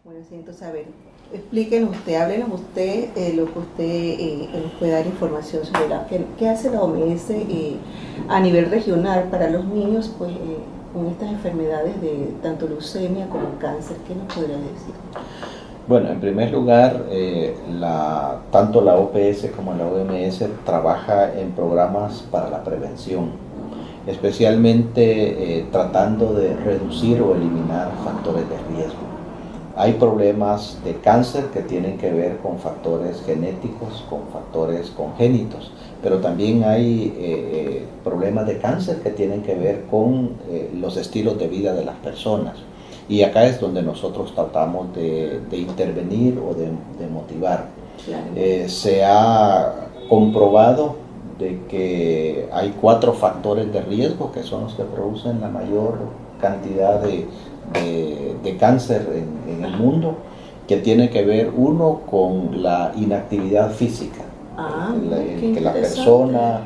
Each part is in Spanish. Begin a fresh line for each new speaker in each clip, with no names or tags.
Bueno, sí, entonces, a ver, explíquenos usted, háblenos usted lo que usted nos puede dar información sobre qué hace la OMS a nivel regional para los niños pues, con estas enfermedades de tanto leucemia como cáncer. ¿Qué nos podría decir?
Bueno, en primer lugar, tanto la OPS como la OMS trabaja en programas para la prevención, especialmente tratando de reducir o eliminar factores de riesgo. Hay problemas de cáncer que tienen que ver con factores genéticos, con factores congénitos, pero también hay problemas de cáncer que tienen que ver con los estilos de vida de las personas. Y acá es donde nosotros tratamos de intervenir o de motivar. Claro. Se ha comprobado de que hay 4 factores de riesgo que son los que producen la mayor cantidad de cáncer en el mundo, que tiene que ver uno con la inactividad física, que la persona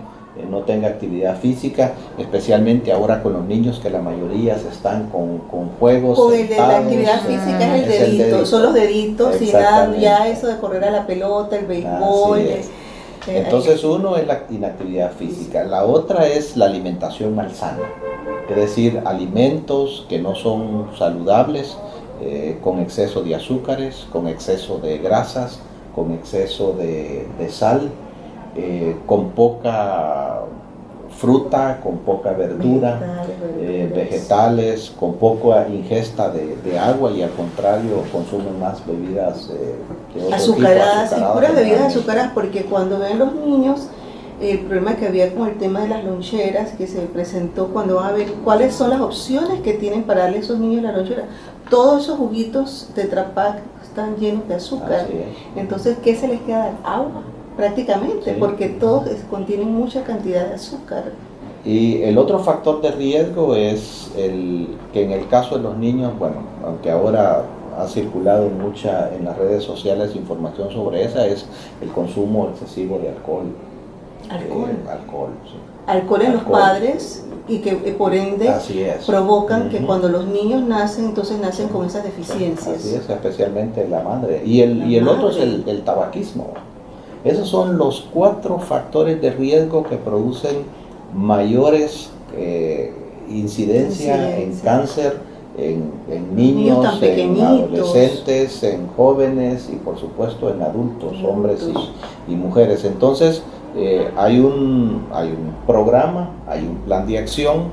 no tenga actividad física, especialmente ahora con los niños, que la mayoría se están con juegos.
O la actividad física es el dedito, son los deditos, y nada, ya eso de correr a la pelota, el béisbol.
Entonces uno es la inactividad física, la otra es la alimentación malsana, es decir, alimentos que no son saludables, con exceso de azúcares, con exceso de grasas, con exceso de sal, con poca fruta, con poca verdura, vegetales, con poca ingesta de agua, y al contrario consumen más bebidas
azucaradas, y puras bebidas azucaradas, porque cuando ven los niños el problema que había con el tema de las loncheras que se presentó, cuando van a ver cuáles son las opciones que tienen para darle a esos niños la lonchera, todos esos juguitos Tetra Pak están llenos de azúcar. Entonces, ¿qué se les queda? Agua prácticamente, porque todos contienen mucha cantidad de azúcar.
Y el otro factor de riesgo es que en el caso de los niños, bueno, aunque ahora ha circulado mucha en las redes sociales información sobre esa, es el consumo excesivo de alcohol.
Alcohol en los padres, y que por ende provocan que cuando los niños nacen, entonces nacen con esas deficiencias.
Así es, especialmente la madre. Y el otro es el tabaquismo. Esos son los 4 factores de riesgo que producen mayores incidencia en cáncer en niños, en adolescentes, en jóvenes y por supuesto en adultos, hombres y mujeres. Entonces hay un programa, hay un plan de acción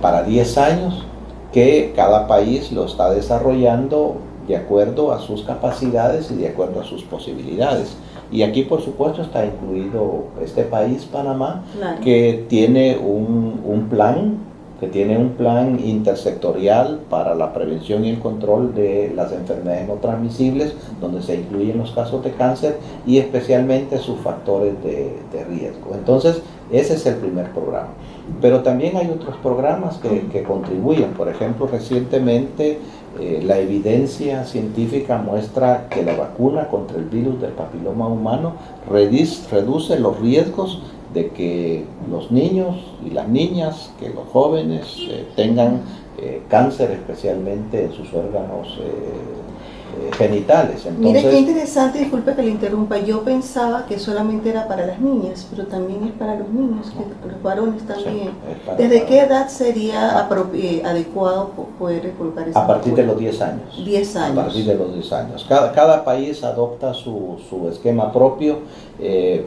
para 10 años que cada país lo está desarrollando de acuerdo a sus capacidades y de acuerdo a sus posibilidades. Y aquí por supuesto está incluido este país, Panamá, claro, que tiene un plan intersectorial para la prevención y el control de las enfermedades no transmisibles, donde se incluyen los casos de cáncer y especialmente sus factores de riesgo. Entonces, ese es el primer programa. Pero también hay otros programas que contribuyen. Por ejemplo, recientemente la evidencia científica muestra que la vacuna contra el virus del papiloma humano reduce los riesgos de que los niños y las niñas, que los jóvenes tengan cáncer, especialmente en sus órganos genitales.
Entonces, mire qué interesante, disculpe que le interrumpa, yo pensaba que solamente era para las niñas, pero también es para los niños, los varones también. Sí, ¿desde qué edad sería adecuado poder colocar esa vacuna?
A partir de los 10 años.
10 años.
A partir de los 10 años. Cada país adopta su esquema propio,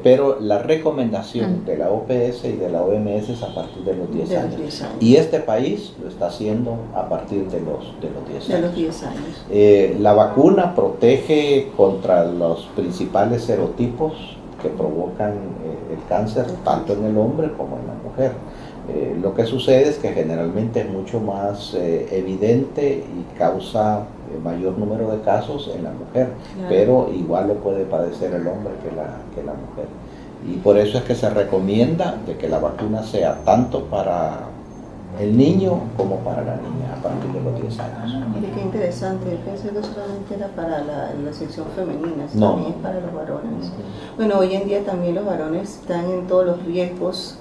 pero la recomendación de la OPS y de la OMS es a partir de los 10 años. Y este país lo está haciendo a partir de los 10 años.
De los 10 años.
La vacuna protege contra los principales serotipos que provocan el cáncer, tanto en el hombre como en la mujer. Lo que sucede es que generalmente es mucho más evidente y causa mayor número de casos en la mujer, claro, pero igual lo puede padecer el hombre que la mujer. Y por eso es que se recomienda de que la vacuna sea tanto para el niño como para la niña a partir de los 10 años.
Mire qué interesante, yo pensé que solamente era para la sección femenina,
no,
también es para los varones. Bueno, hoy en día también los varones están en todos los riesgos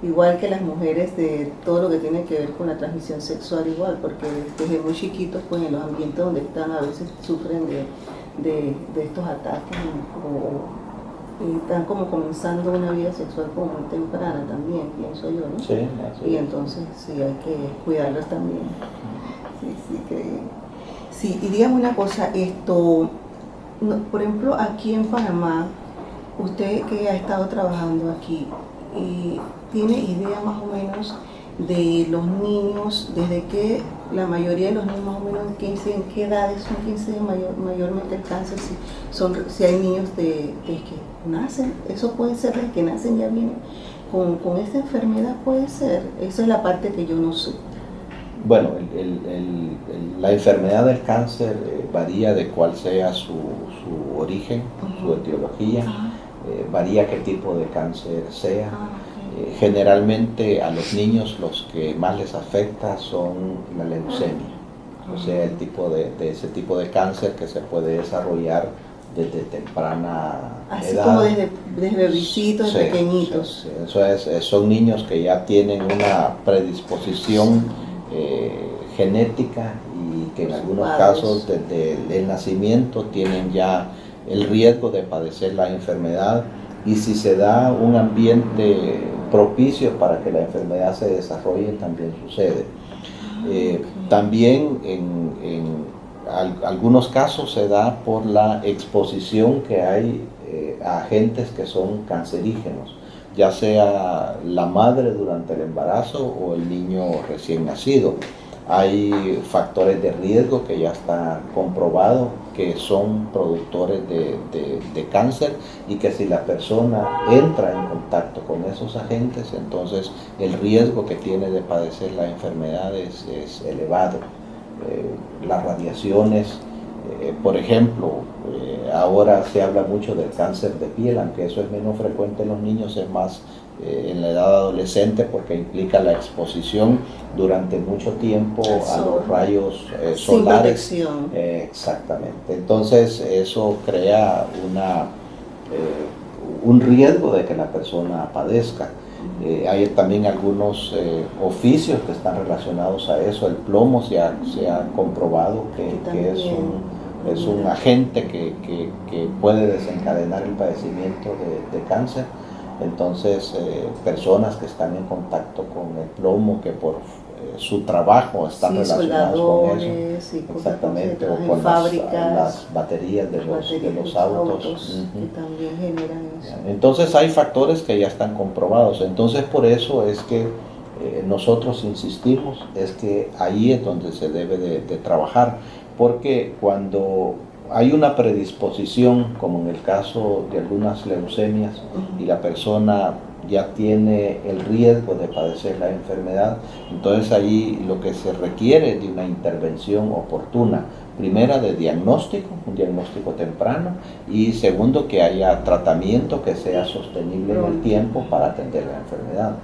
igual que las mujeres, de todo lo que tiene que ver con la transmisión sexual igual, porque desde muy chiquitos pues en los ambientes donde están a veces sufren de estos ataques y están como comenzando una vida sexual como muy temprana también, pienso yo, ¿no?
Sí,
y entonces sí hay que cuidarlos también. Sí, y dígame una cosa, por ejemplo, aquí en Panamá, usted que ha estado trabajando aquí, ¿tiene idea más o menos de los niños, desde que la mayoría de los niños más o menos en qué edades son mayormente el cáncer? Si hay niños de que nacen, eso puede ser desde que nacen ya vienen con esta enfermedad, puede ser. Esa es la parte que yo no sé.
Bueno, la enfermedad del cáncer varía de cuál sea su origen, su etiología, varía qué tipo de cáncer sea. Generalmente a los niños los que más les afecta son la leucemia, o sea, el tipo de ese tipo de cáncer que se puede desarrollar desde temprana
así
edad.
Como desde bebecitos, pequeñitos.
Sí. Eso es, son niños que ya tienen una predisposición genética y que en algunos casos desde el nacimiento tienen ya el riesgo de padecer la enfermedad, y si se da un ambiente propicio para que la enfermedad se desarrolle también sucede. También en algunos casos se da por la exposición que hay a agentes que son cancerígenos, ya sea la madre durante el embarazo o el niño recién nacido. Hay factores de riesgo que ya está comprobado que son productores de cáncer, y que si la persona entra en contacto con esos agentes, entonces el riesgo que tiene de padecer la enfermedad es elevado. Las radiaciones, por ejemplo, ahora se habla mucho del cáncer de piel, aunque eso es menos frecuente en los niños, es más en la edad adolescente, porque implica la exposición durante mucho tiempo a los rayos solares.
Sin protección.
Exactamente. Entonces eso crea un riesgo de que la persona padezca. Hay también algunos oficios que están relacionados a eso. El plomo se ha comprobado que es un agente que puede desencadenar el padecimiento de cáncer. Entonces, personas que están en contacto con el plomo, que por su trabajo están relacionadas con eso, exactamente, o con las baterías de los autos.
Que también generan eso.
Entonces hay factores que ya están comprobados. Entonces por eso es que nosotros insistimos, es que ahí es donde se debe de trabajar, porque cuando hay una predisposición, como en el caso de algunas leucemias, y la persona ya tiene el riesgo de padecer la enfermedad, entonces ahí lo que se requiere es de una intervención oportuna, primera de diagnóstico, un diagnóstico temprano, y segundo que haya tratamiento que sea sostenible en el tiempo para atender la enfermedad.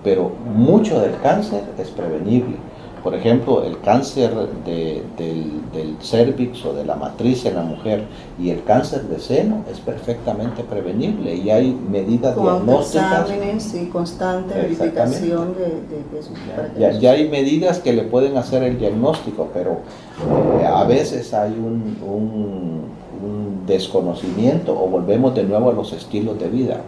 Pero mucho del cáncer es prevenible. Por ejemplo, el cáncer del cérvix o de la matriz en la mujer y el cáncer de seno es perfectamente prevenible, y hay medidas diagnósticas.
Exámenes y constante verificación de eso.
Ya hay medidas que le pueden hacer el diagnóstico, pero a veces hay un desconocimiento, o volvemos de nuevo a los estilos de vida.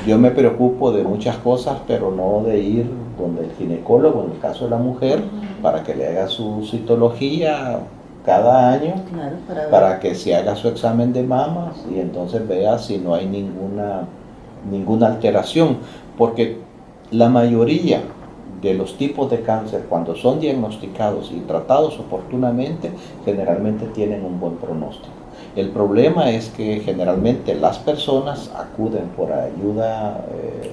Yo me preocupo de muchas cosas, pero no de ir donde el ginecólogo, en el caso de la mujer, para que le haga su citología cada año,
claro,
para que se haga su examen de mamas y entonces vea si no hay ninguna alteración, porque la mayoría de los tipos de cáncer, cuando son diagnosticados y tratados oportunamente, generalmente tienen un buen pronóstico. El problema es que generalmente las personas acuden por ayuda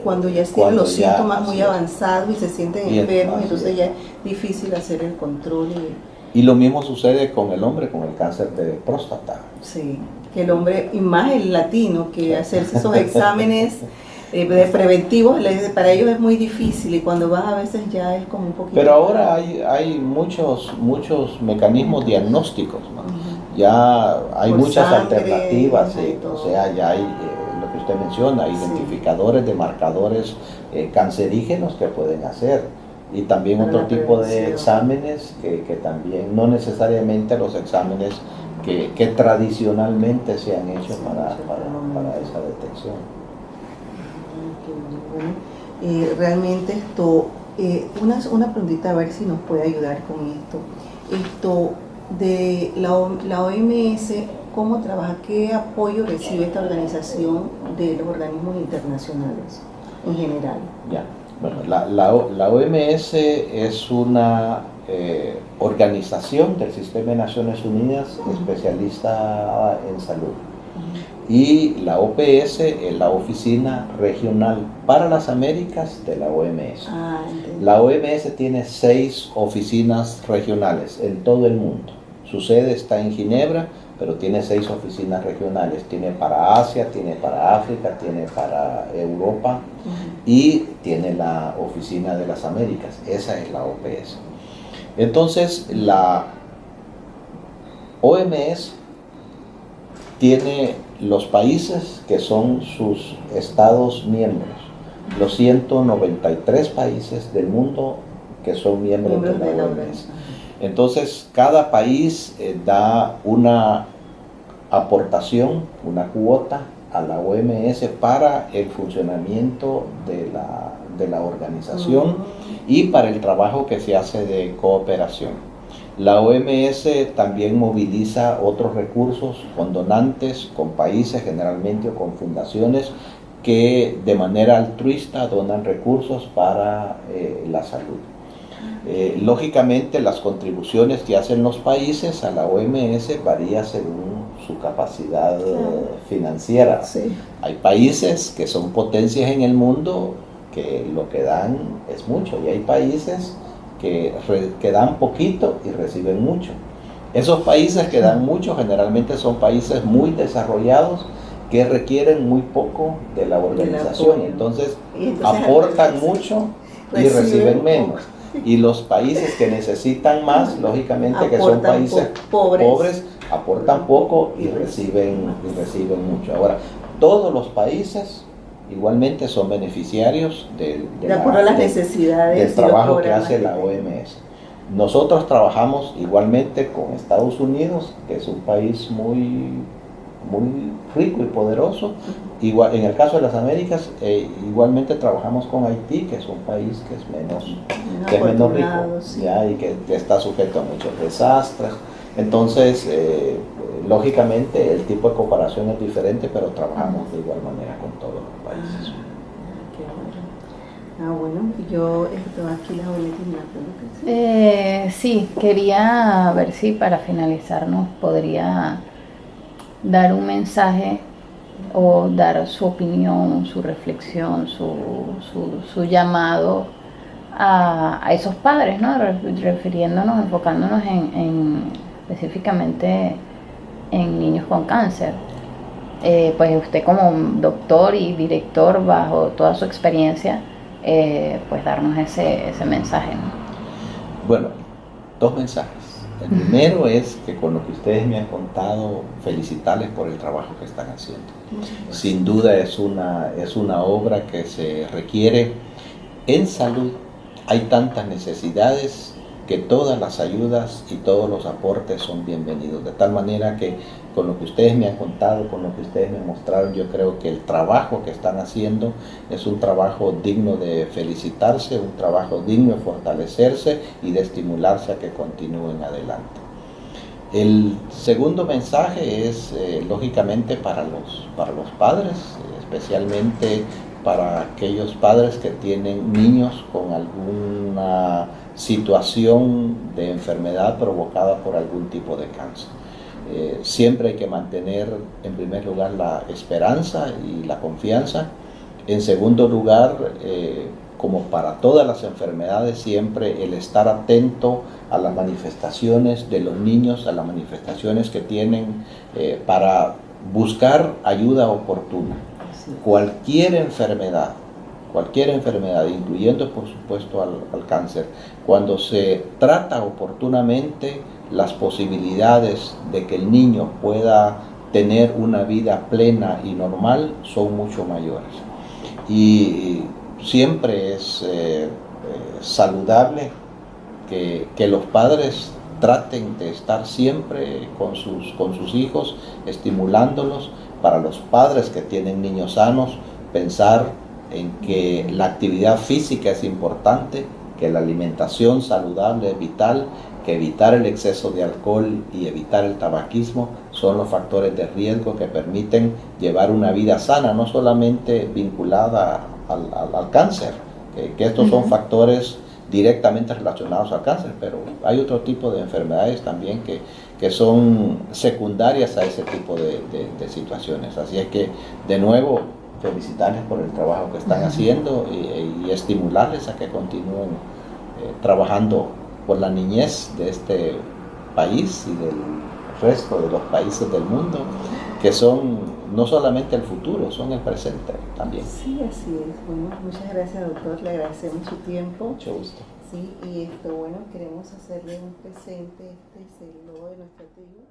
cuando ya tienen los síntomas muy avanzados y se sienten enfermos, entonces ya es difícil hacer el control.
Y lo mismo sucede con el hombre, con el cáncer de próstata.
Sí, que el hombre, y más el latino, que hacerse esos exámenes de preventivos, para ellos es muy difícil, y cuando van a veces ya es como un poquito...
Pero ahora hay muchos mecanismos diagnósticos, ¿no? Ya hay muchas alternativas, o sea, ya hay lo que usted menciona, identificadores de marcadores cancerígenos que pueden hacer. Y también otro tipo de exámenes que también, no necesariamente los exámenes que tradicionalmente se han hecho para esa detección.
Realmente esto, una preguntita a ver si nos puede ayudar con esto. Esto de la OMS, ¿cómo trabaja? ¿Qué apoyo recibe esta organización de los organismos internacionales en general?
Ya. Bueno, la OMS es una organización del Sistema de Naciones Unidas especialista en salud. Y la OPS es la Oficina Regional para las Américas de la OMS. La OMS tiene 6 oficinas regionales en todo el mundo. Su sede está en Ginebra, pero tiene 6 oficinas regionales. Tiene para Asia, tiene para África, tiene para Europa y tiene la Oficina de las Américas. Esa es la OPS. Entonces, la OMS tiene los países que son sus estados miembros, los 193 países del mundo que son miembros de la OMS. Entonces, cada país da una aportación, una cuota a la OMS para el funcionamiento de la organización y para el trabajo que se hace de cooperación. La OMS también moviliza otros recursos con donantes, con países generalmente o con fundaciones que de manera altruista donan recursos para la salud. Lógicamente las contribuciones que hacen los países a la OMS varían según su capacidad financiera. Sí. Hay países que son potencias en el mundo que lo que dan es mucho y hay países que dan poquito y reciben mucho. Esos países que dan mucho generalmente son países muy desarrollados que requieren muy poco de la organización. Entonces aportan mucho y reciben menos. Y los países que necesitan más, lógicamente que son países pobres, aportan poco y reciben mucho. Ahora, todos los países igualmente son beneficiarios del trabajo que hace la OMS. Nosotros trabajamos igualmente con Estados Unidos, que es un país muy rico y poderoso. Igual, en el caso de las Américas, igualmente trabajamos con Haití, que es un país que es menos rico, sí, ¿ya? Y que está sujeto a muchos desastres. Entonces, lógicamente, el tipo de cooperación es diferente, pero trabajamos de igual manera con todos los países.
Bueno, yo aquí la voy a terminar.
Sí, quería ver si para finalizar nos podría dar un mensaje o dar su opinión, su reflexión, su llamado a esos padres, ¿no? Refiriéndonos, enfocándonos específicamente en niños con cáncer. Pues usted como doctor y director, bajo toda su experiencia, pues darnos ese mensaje, ¿no?
Bueno, 2 mensajes. El primero es que con lo que ustedes me han contado, felicitarles por el trabajo que están haciendo. Sin duda es una obra que se requiere en salud. Hay tantas necesidades que todas las ayudas y todos los aportes son bienvenidos. De tal manera que con lo que ustedes me han contado, con lo que ustedes me mostraron, yo creo que el trabajo que están haciendo es un trabajo digno de felicitarse, un trabajo digno de fortalecerse y de estimularse a que continúen adelante. El segundo mensaje es lógicamente para los padres, especialmente para aquellos padres que tienen niños con alguna situación de enfermedad provocada por algún tipo de cáncer. Siempre hay que mantener en primer lugar la esperanza y la confianza. En segundo lugar, como para todas las enfermedades, siempre el estar atento a las manifestaciones de los niños, a las manifestaciones que tienen para buscar ayuda oportuna. Cualquier enfermedad, incluyendo por supuesto al cáncer, cuando se trata oportunamente, las posibilidades de que el niño pueda tener una vida plena y normal son mucho mayores. Y siempre es saludable que los padres traten de estar siempre con sus hijos, estimulándolos. Para los padres que tienen niños sanos, pensar en que la actividad física es importante, que la alimentación saludable es vital, que evitar el exceso de alcohol y evitar el tabaquismo son los factores de riesgo que permiten llevar una vida sana, no solamente vinculada al cáncer, que estos son factores directamente relacionados al cáncer, pero hay otro tipo de enfermedades también que son secundarias a ese tipo de situaciones. Así es que, de nuevo, felicitarles por el trabajo que están haciendo y estimularles a que continúen trabajando por la niñez de este país y del resto de los países del mundo, que son no solamente el futuro, son el presente también.
Sí, así es. Bueno, muchas gracias, doctor. Le agradecemos su tiempo.
Mucho gusto.
Sí, y bueno, queremos hacerle un presente. Este es el logo de nuestra tribu.